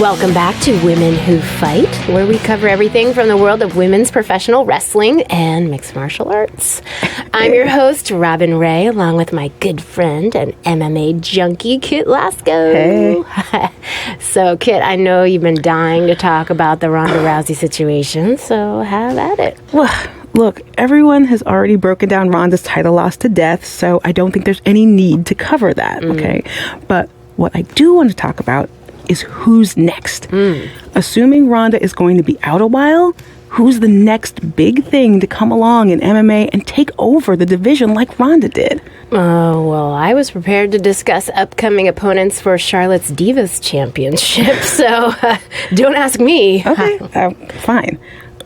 Welcome back to Women Who Fight, where we cover everything from the world of women's professional wrestling and mixed martial arts. I'm your host, Robin Ray, along with my good friend and MMA junkie, Kit Lasco. Hey. So, Kit, I know you've been dying to talk about the Ronda Rousey situation, so have at it. Well, look, everyone has already broken down Ronda's title loss to death, so I don't think there's any need to cover that, okay? But what I do want to talk about is who's next. Assuming Ronda is going to be out a while, who's the next big thing to come along in MMA and take over the division like Ronda did? Oh, well, I was prepared to discuss upcoming opponents for Charlotte's Divas Championship, so don't ask me. Okay, fine.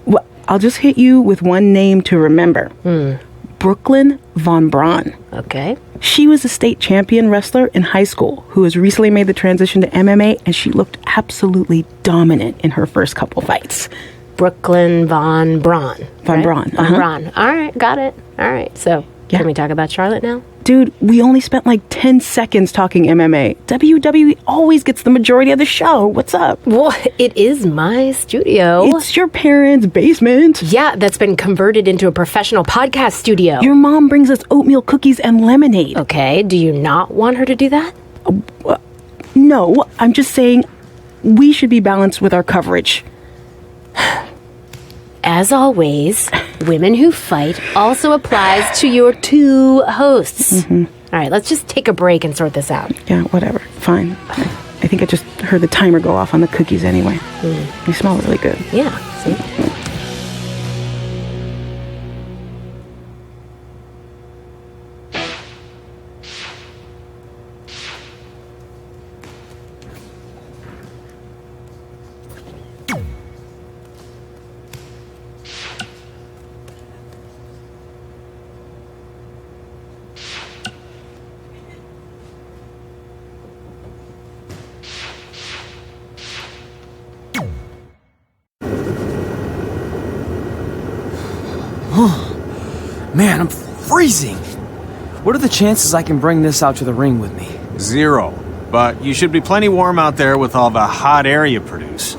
Well, I'll just hit you with one name to remember. Brooklyn Von Braun. Okay. She was a state champion wrestler in high school who has recently made the transition to MMA, and she looked absolutely dominant in her first couple fights. Brooklyn Von Braun. Von Braun. Von Braun. All right, got it. All right, so can we talk about Charlotte now? Dude, we only spent like 10 seconds talking MMA. WWE always gets the majority of the show. What's up? Well, it is my studio. It's your parents' basement. Yeah, that's been converted into a professional podcast studio. Your mom brings us oatmeal cookies and lemonade. Okay, do you not want her to do that? No, I'm just saying we should be balanced with our coverage. As always, Women Who Fight also applies to your two hosts. All right, let's just take a break and sort this out. Yeah, whatever. Fine. I think I just heard the timer go off on the cookies anyway. They smell really good. Yeah, see? Man, I'm freezing. What are the chances I can bring this out to the ring with me? 0. But you should be plenty warm out there with all the hot air you produce.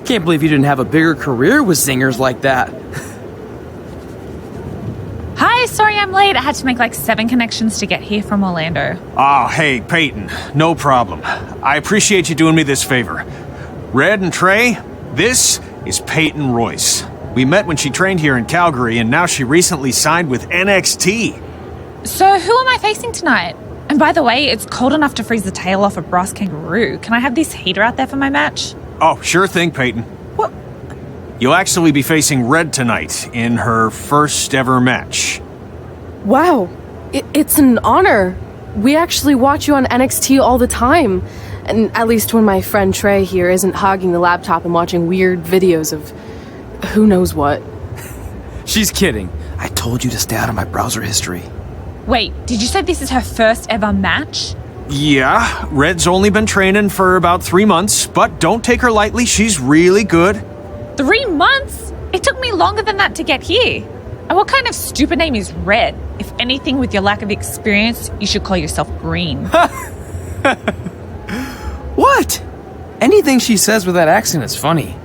Can't believe you didn't have a bigger career with zingers like that. Hi, sorry I'm late. I had to make like 7 connections to get here from Orlando. Oh, hey, Peyton. No problem. I appreciate you doing me this favor. Red and Trey, this is Peyton Royce. We met when she trained here in Calgary, and now she recently signed with NXT. So who am I facing tonight? And by the way, it's cold enough to freeze the tail off a brass kangaroo. Can I have this heater out there for my match? Oh, sure thing, Peyton. What? You'll actually be facing Red tonight in her first ever match. Wow, it's an honor. We actually watch you on NXT all the time. And at least when my friend Trey here isn't hogging the laptop and watching weird videos of who knows what. She's kidding. I told you to stay out of my browser history. Wait, did you say this is her first ever match? Yeah, Red's only been training for about 3 months, but don't take her lightly, she's really good. 3 months? It took me longer than that to get here. And what kind of stupid name is Red? If anything, with your lack of experience, you should call yourself Green. What? Anything she says with that accent is funny.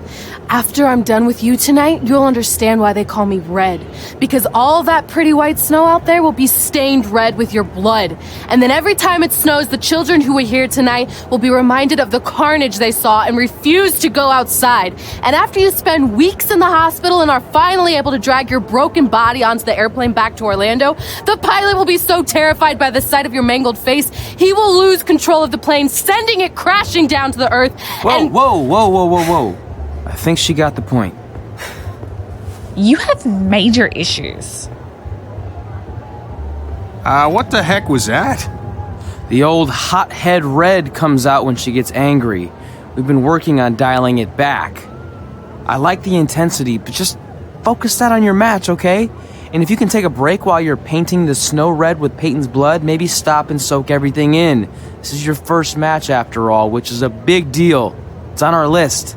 After I'm done with you tonight, you'll understand why they call me Red. Because all that pretty white snow out there will be stained red with your blood. And then every time it snows, the children who were here tonight will be reminded of the carnage they saw and refuse to go outside. And after you spend weeks in the hospital and are finally able to drag your broken body onto the airplane back to Orlando, the pilot will be so terrified by the sight of your mangled face, he will lose control of the plane, sending it crashing down to the earth. Whoa. I think she got the point. You have major issues. What the heck was that? The old hothead Red comes out when she gets angry. We've been working on dialing it back. I like the intensity, but just focus that on your match, okay? And if you can take a break while you're painting the snow red with Peyton's blood, maybe stop and soak everything in. This is your first match after all, which is a big deal. It's on our list.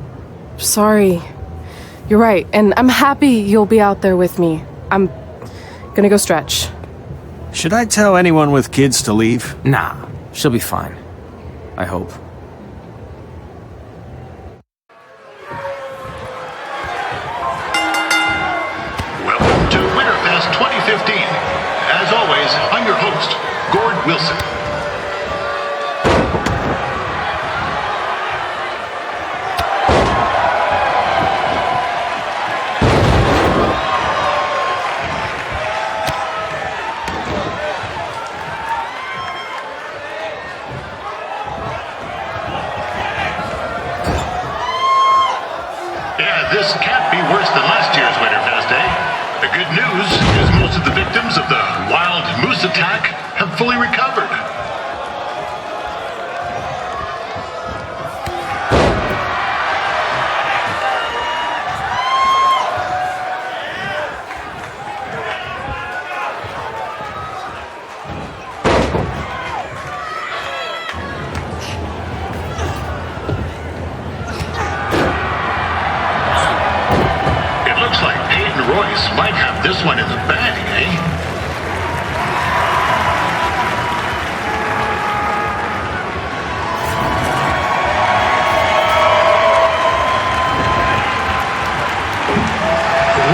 Sorry. You're right, and I'm happy you'll be out there with me. I'm gonna go stretch. Should I tell anyone with kids to leave? Nah, she'll be fine. I hope. I'm your host, Gord Wilson. Yeah, this can't be worse than last year's Winterfest, eh? The good news is most of the victims of the wild moose attack have fully recovered. It looks like Peyton Royce might have this one in the bag, eh?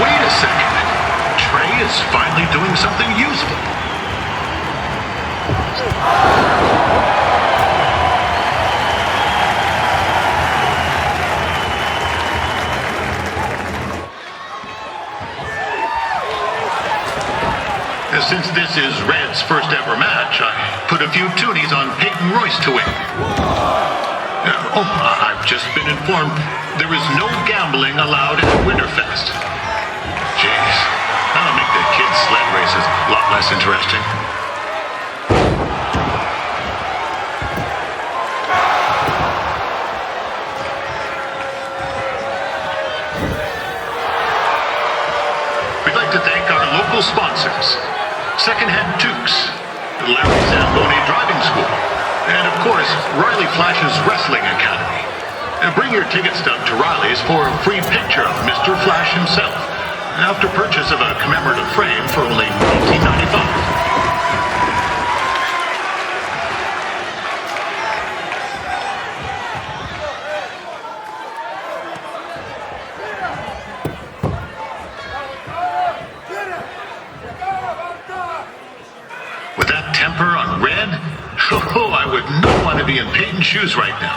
Wait a second. Trey is finally doing something useful. Since this is Red's first ever match, I put a few toonies on Peyton Royce to win. I've just been informed there is no gambling allowed at Winterfest. Jeez, that'll make the kids' sled races a lot less interesting. We'd like to thank our local sponsors. Secondhand Tukes, Larry Zamboni Driving School, and of course, Riley Flash's Wrestling Academy. Bring your ticket stub to Riley's for a free picture of Mr. Flash himself, after purchase of a commemorative frame for only $19.95. With that temper on Red, oh, I would not want to be in Peyton's shoes right now.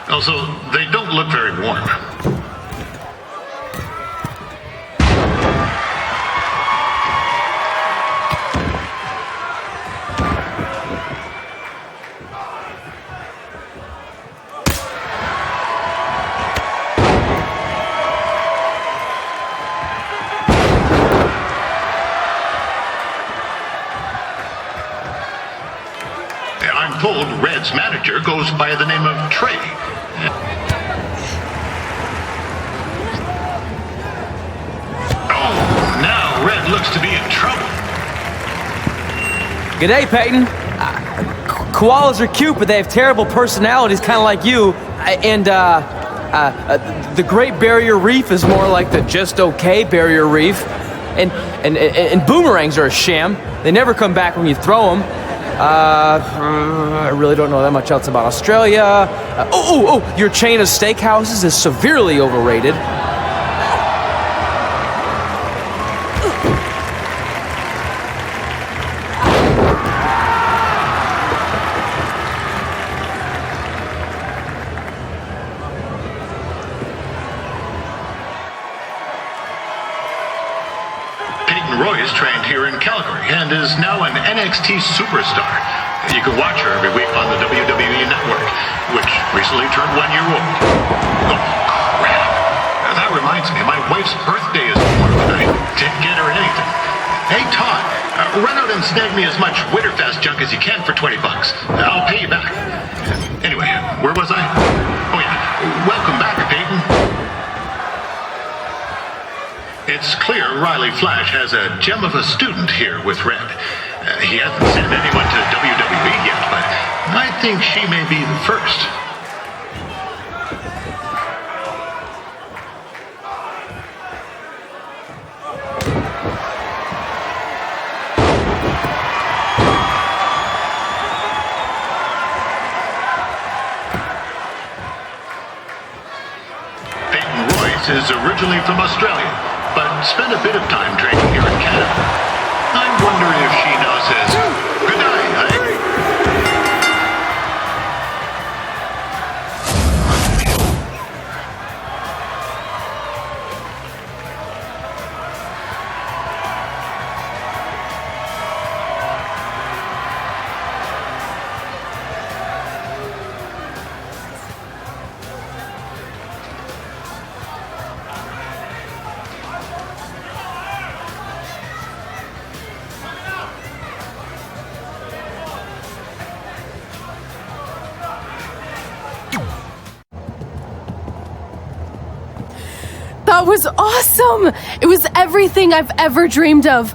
Also, they don't look very warm. I'm told Red's manager goes by the name of Trey. Oh, now Red looks to be in trouble. G'day, Peyton. Koalas are cute, but they have terrible personalities, kind of like you. The Great Barrier Reef is more like the just okay Barrier Reef. And boomerangs are a sham. They never come back when you throw them. I really don't know that much else about Australia. Your chain of steakhouses is severely overrated. Peyton Royce trained here in Calgary and is now an NXT superstar. You can watch her every week on the WWE Network, which recently turned 1 year old. Oh, crap. That reminds me, my wife's birthday is tomorrow, and I didn't get her anything. Hey, Todd, run out and snag me as much Winterfest junk as you can for $20. I'll pay you back. Anyway, where was I? Oh, yeah. Welcome back, Peyton. It's clear Riley Flash has a gem of a student here with Red. He hasn't sent anyone to WWE yet, but I think she may be the first. Peyton Royce is originally from Australia, but spent a bit of time training here in Canada. I wonder if she knows this. Good night, eh? That was awesome! It was everything I've ever dreamed of.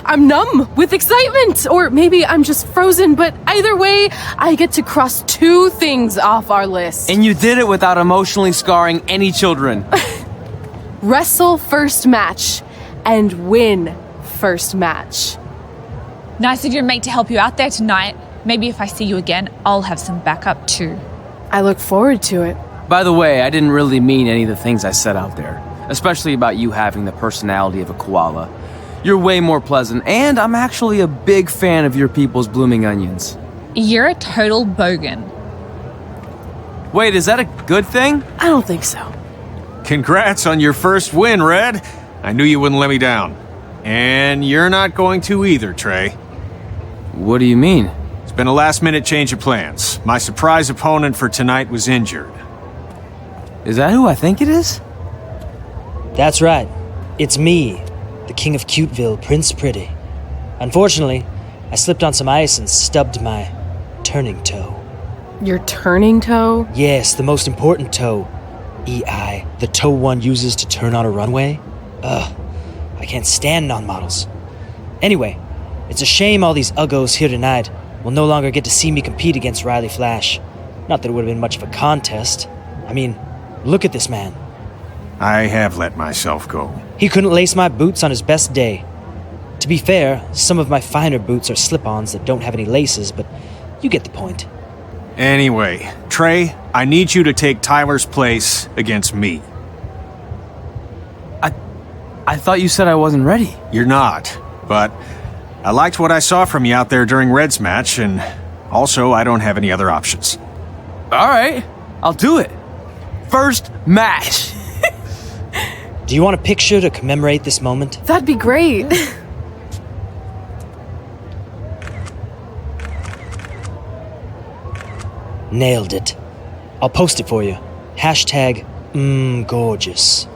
I'm numb with excitement, or maybe I'm just frozen, but either way, I get to cross 2 things off our list. And you did it without emotionally scarring any children. Wrestle first match and win first match. Nice of your mate to help you out there tonight. Maybe if I see you again, I'll have some backup too. I look forward to it. By the way, I didn't really mean any of the things I said out there, especially about you having the personality of a koala. You're way more pleasant, and I'm actually a big fan of your people's blooming onions. You're a total bogan. Wait, is that a good thing? I don't think so. Congrats on your first win, Red. I knew you wouldn't let me down. And you're not going to either, Trey. What do you mean? It's been a last-minute change of plans. My surprise opponent for tonight was injured. Is that who I think it is? That's right. It's me, the King of Cuteville, Prince Pretty. Unfortunately, I slipped on some ice and stubbed my turning toe. Your turning toe? Yes, the most important toe. EI, the toe one uses to turn on a runway. Ugh, I can't stand non-models. Anyway, it's a shame all these uggos here tonight will no longer get to see me compete against Riley Flash. Not that it would have been much of a contest. I mean, look at this man. I have let myself go. He couldn't lace my boots on his best day. To be fair, some of my finer boots are slip-ons that don't have any laces, but you get the point. Anyway, Trey, I need you to take Tyler's place against me. I thought you said I wasn't ready. You're not, but I liked what I saw from you out there during Red's match, and also I don't have any other options. All right, I'll do it. First match. Do you want a picture to commemorate this moment? That'd be great. Nailed it. I'll post it for you. Hashtag gorgeous.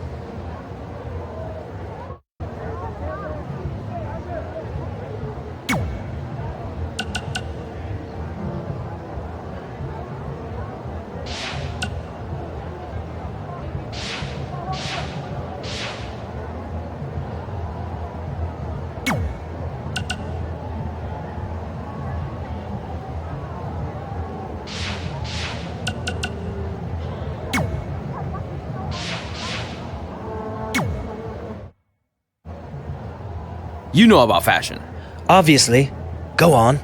You know about fashion. Obviously. Go on.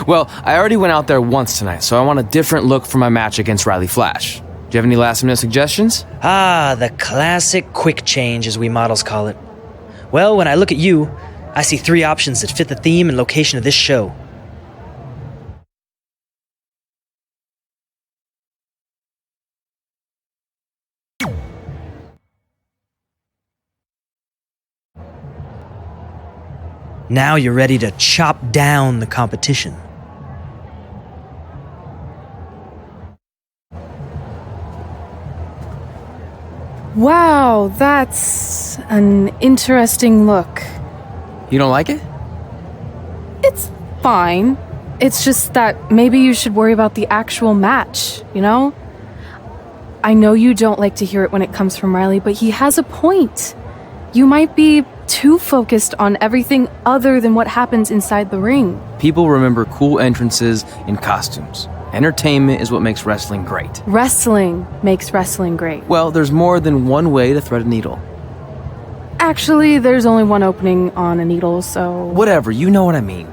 Well, I already went out there once tonight, so I want a different look for my match against Riley Flash. Do you have any last-minute suggestions? Ah, the classic quick change, as we models call it. Well, when I look at you, I see 3 options that fit the theme and location of this show. Now you're ready to chop down the competition. Wow, that's an interesting look. You don't like it? It's fine. It's just that maybe you should worry about the actual match, you know? I know you don't like to hear it when it comes from Riley, but he has a point. You might be too focused on everything other than what happens inside the ring. People remember cool entrances and costumes. Entertainment is what makes wrestling great. Wrestling makes wrestling great. Well, there's more than one way to thread a needle. Actually, there's only one opening on a needle, so... Whatever, you know what I mean.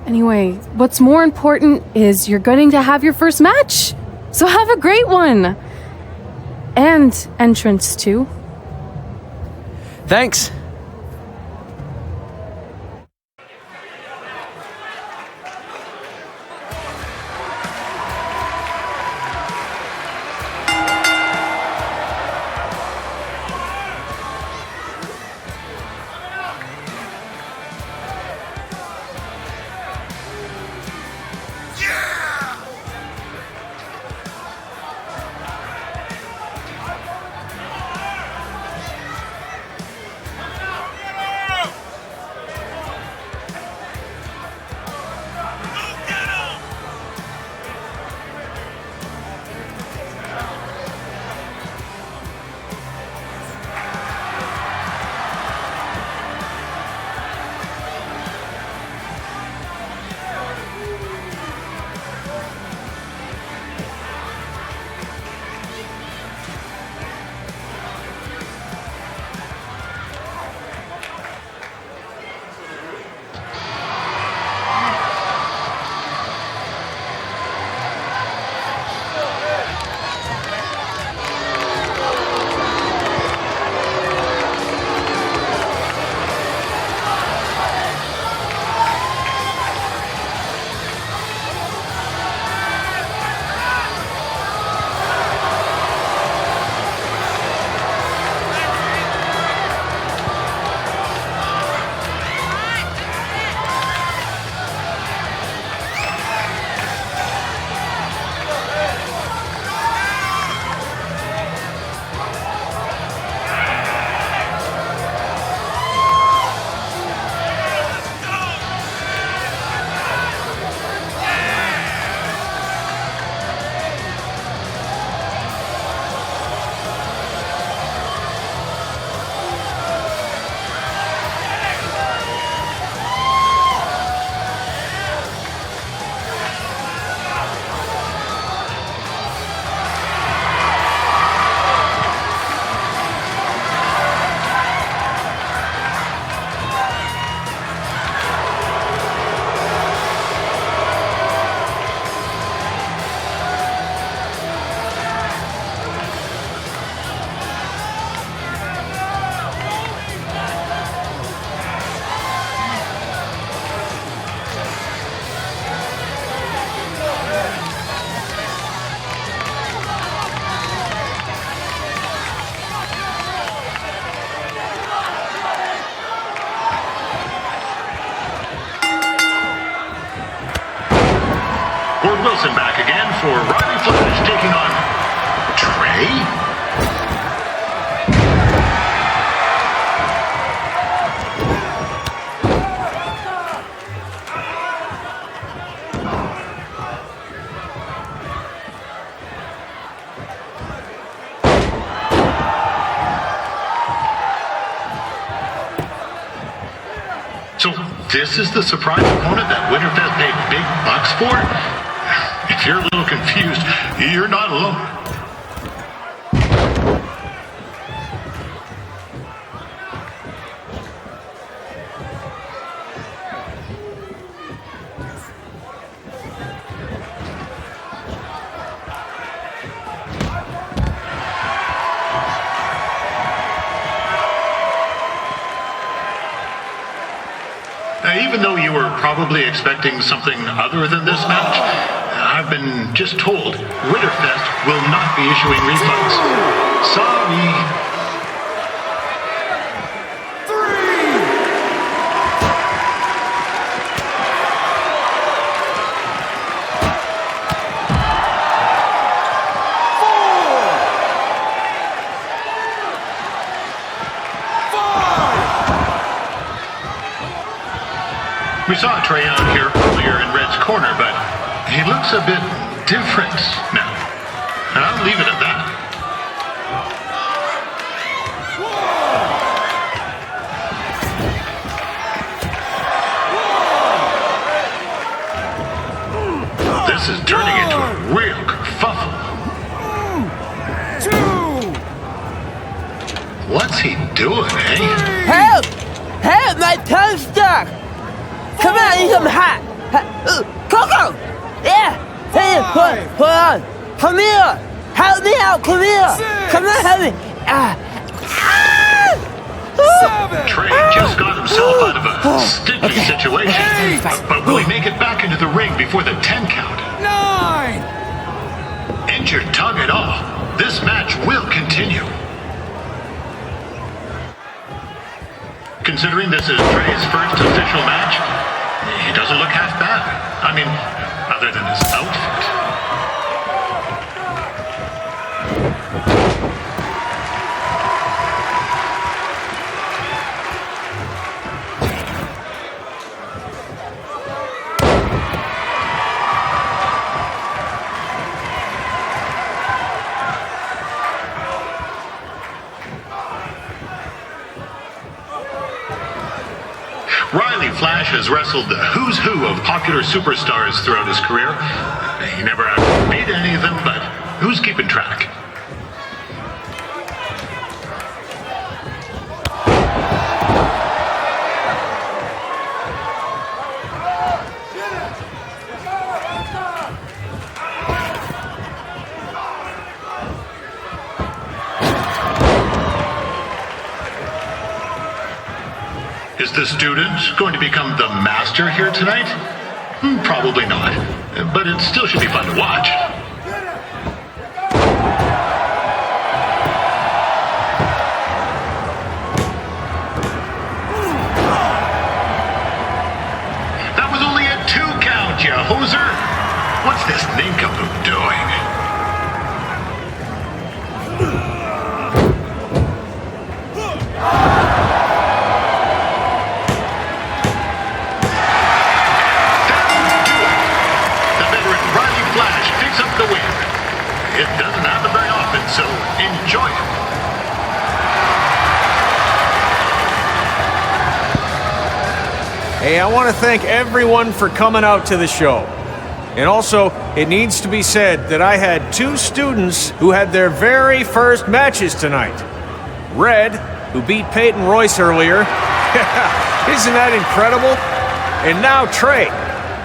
Anyway, what's more important is you're going to have your first match. So have a great one. And entrance, too. Thanks. for Riley Flash taking on Trey. So this is the surprise opponent that Winterfest paid big bucks for? If you're a little confused, you're not alone. Even though you were probably expecting something other than this match, I've been just told Winterfest will not be issuing refunds. Sorry. We saw Trey out here earlier in Red's corner, but he looks a bit different now. And I'll leave it at that. This is turning into a real kerfuffle. What's he doing, eh? Help! Help! My tongue's stuck! Come on, I need some hot! Coco! Yeah! Hey, hold on! Come here! Help me out! Come here! Come on, help me! Trey just got himself out of a sticky situation. But will he make it back into the ring before the 10 count? 9! Injured tongue at all. This match will continue. Considering this is Trey's first official match, he doesn't look half bad. I mean, other than his outfit. Riley Flash has wrestled the who's who of popular superstars throughout his career. He never beat any of them, but who's keeping track? Is the student going to become the master here tonight? Probably not, but it still should be fun to watch. That was only a 2 count, you hoser! What's this nincompoop doing? It doesn't happen very often, so enjoy it. Hey, I want to thank everyone for coming out to the show. And also, it needs to be said that I had 2 students who had their very first matches tonight. Red, who beat Peyton Royce earlier. Isn't that incredible? And now Trey,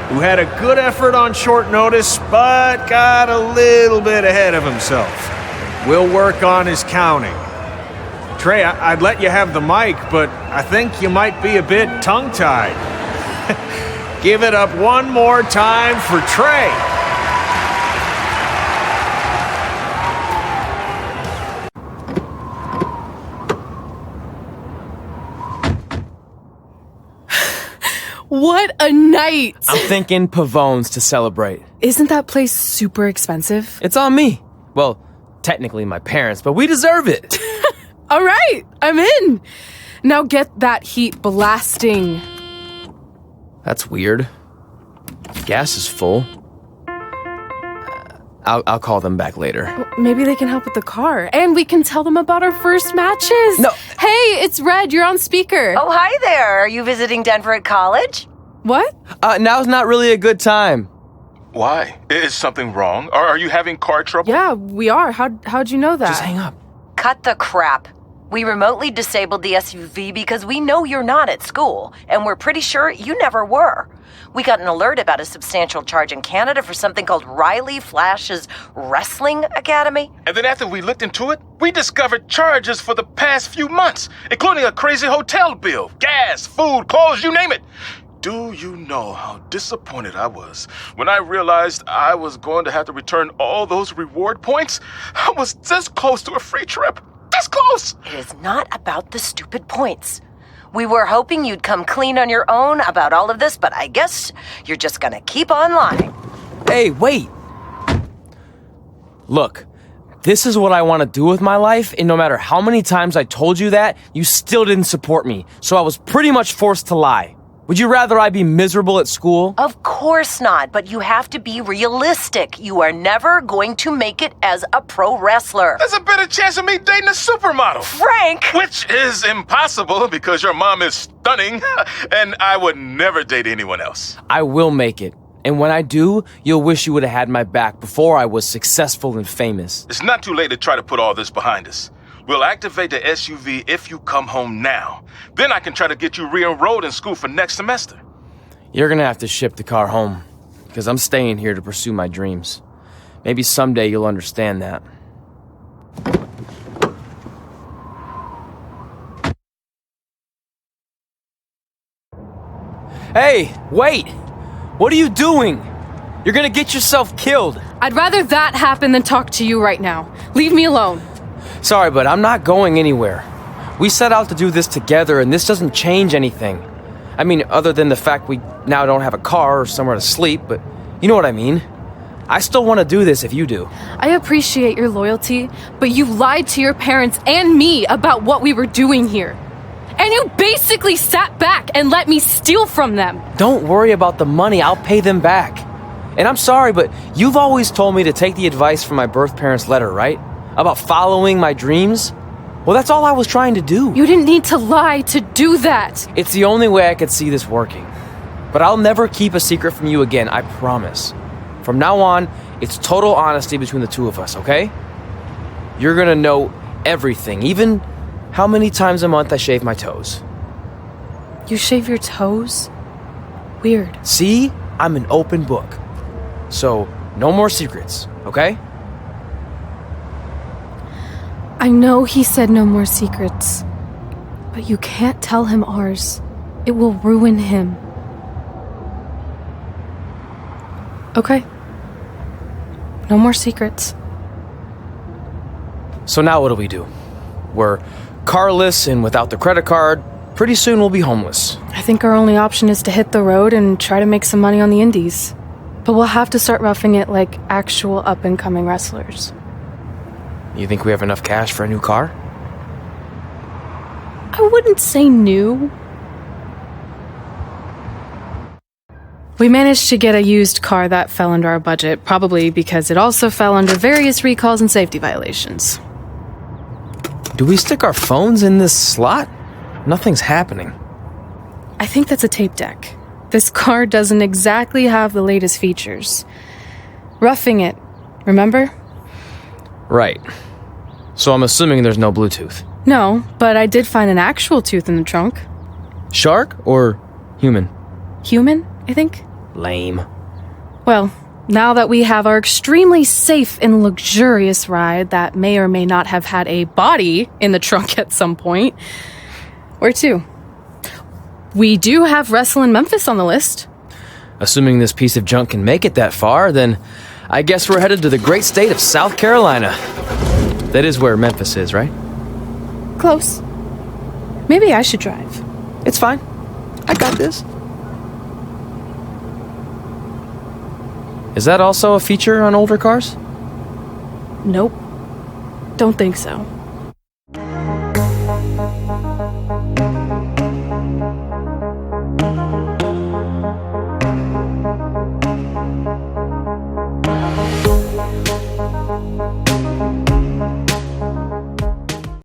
who had a good effort on short notice, but got a little bit ahead of himself. We'll work on his counting. Trey, I'd let you have the mic, but I think you might be a bit tongue-tied. Give it up one more time for Trey. What a night! I'm thinking Pavone's to celebrate. Isn't that place super expensive? It's on me. Well, technically my parents, but we deserve it. All right, I'm in. Now get that heat blasting. That's weird. Gas is full. I'll call them back later. Maybe they can help with the car. And we can tell them about our first matches. No. Hey, it's Red. You're on speaker. Oh, hi there. Are you visiting Denver at college? What? Now's not really a good time. Why? Is something wrong? Are you having car trouble? Yeah, we are. How'd you know that? Just hang up. Cut the crap. We remotely disabled the SUV because we know you're not at school, and we're pretty sure you never were. We got an alert about a substantial charge in Canada for something called Riley Flash's Wrestling Academy. And then after we looked into it, we discovered charges for the past few months, including a crazy hotel bill, gas, food, clothes, you name it. Do you know how disappointed I was when I realized I was going to have to return all those reward points? I was this close to a free trip. This close! It is not about the stupid points. We were hoping you'd come clean on your own about all of this, but I guess you're just gonna keep on lying. Hey, wait. Look, this is what I want to do with my life, and no matter how many times I told you that, you still didn't support me, so I was pretty much forced to lie. Would you rather I be miserable at school? Of course not, but you have to be realistic. You are never going to make it as a pro wrestler. There's a better chance of me dating a supermodel. Frank! Which is impossible because your mom is stunning, and I would never date anyone else. I will make it. And when I do, you'll wish you would have had my back before I was successful and famous. It's not too late to try to put all this behind us. We'll activate the SUV if you come home now. Then I can try to get you re-enrolled in school for next semester. You're gonna have to ship the car home, because I'm staying here to pursue my dreams. Maybe someday you'll understand that. Hey, wait! What are you doing? You're gonna get yourself killed. I'd rather that happen than talk to you right now. Leave me alone. Sorry, but I'm not going anywhere. We set out to do this together, and this doesn't change anything. I mean, other than the fact we now don't have a car or somewhere to sleep, but you know what I mean. I still want to do this if you do. I appreciate your loyalty, but you lied to your parents and me about what we were doing here. And you basically sat back and let me steal from them. Don't worry about the money, I'll pay them back. And I'm sorry, but you've always told me to take the advice from my birth parents' letter, right? About following my dreams? Well, that's all I was trying to do. You didn't need to lie to do that. It's the only way I could see this working. But I'll never keep a secret from you again, I promise. From now on, it's total honesty between the two of us, okay? You're gonna know everything, even how many times a month I shave my toes. You shave your toes? Weird. See? I'm an open book. So, no more secrets, okay? I know he said no more secrets, but you can't tell him ours. It will ruin him. Okay. No more secrets. So now what do? We're carless and without the credit card. Pretty soon we'll be homeless. I think our only option is to hit the road and try to make some money on the indies. But we'll have to start roughing it like actual up-and-coming wrestlers. You think we have enough cash for a new car? I wouldn't say new. We managed to get a used car that fell under our budget, probably because it also fell under various recalls and safety violations. Do we stick our phones in this slot? Nothing's happening. I think that's a tape deck. This car doesn't exactly have the latest features. Roughing it, remember? Right. So I'm assuming there's no Bluetooth. No, but I did find an actual tooth in the trunk. Shark or human? Human, I think. Lame. Well, now that we have our extremely safe and luxurious ride that may or may not have had a body in the trunk at some point, where to? We do have Wrestle in Memphis on the list. Assuming this piece of junk can make it that far, then I guess we're headed to the great state of South Carolina. That is where Memphis is, right? Close. Maybe I should drive. It's fine. I got this. Is that also a feature on older cars? Nope. Don't think so.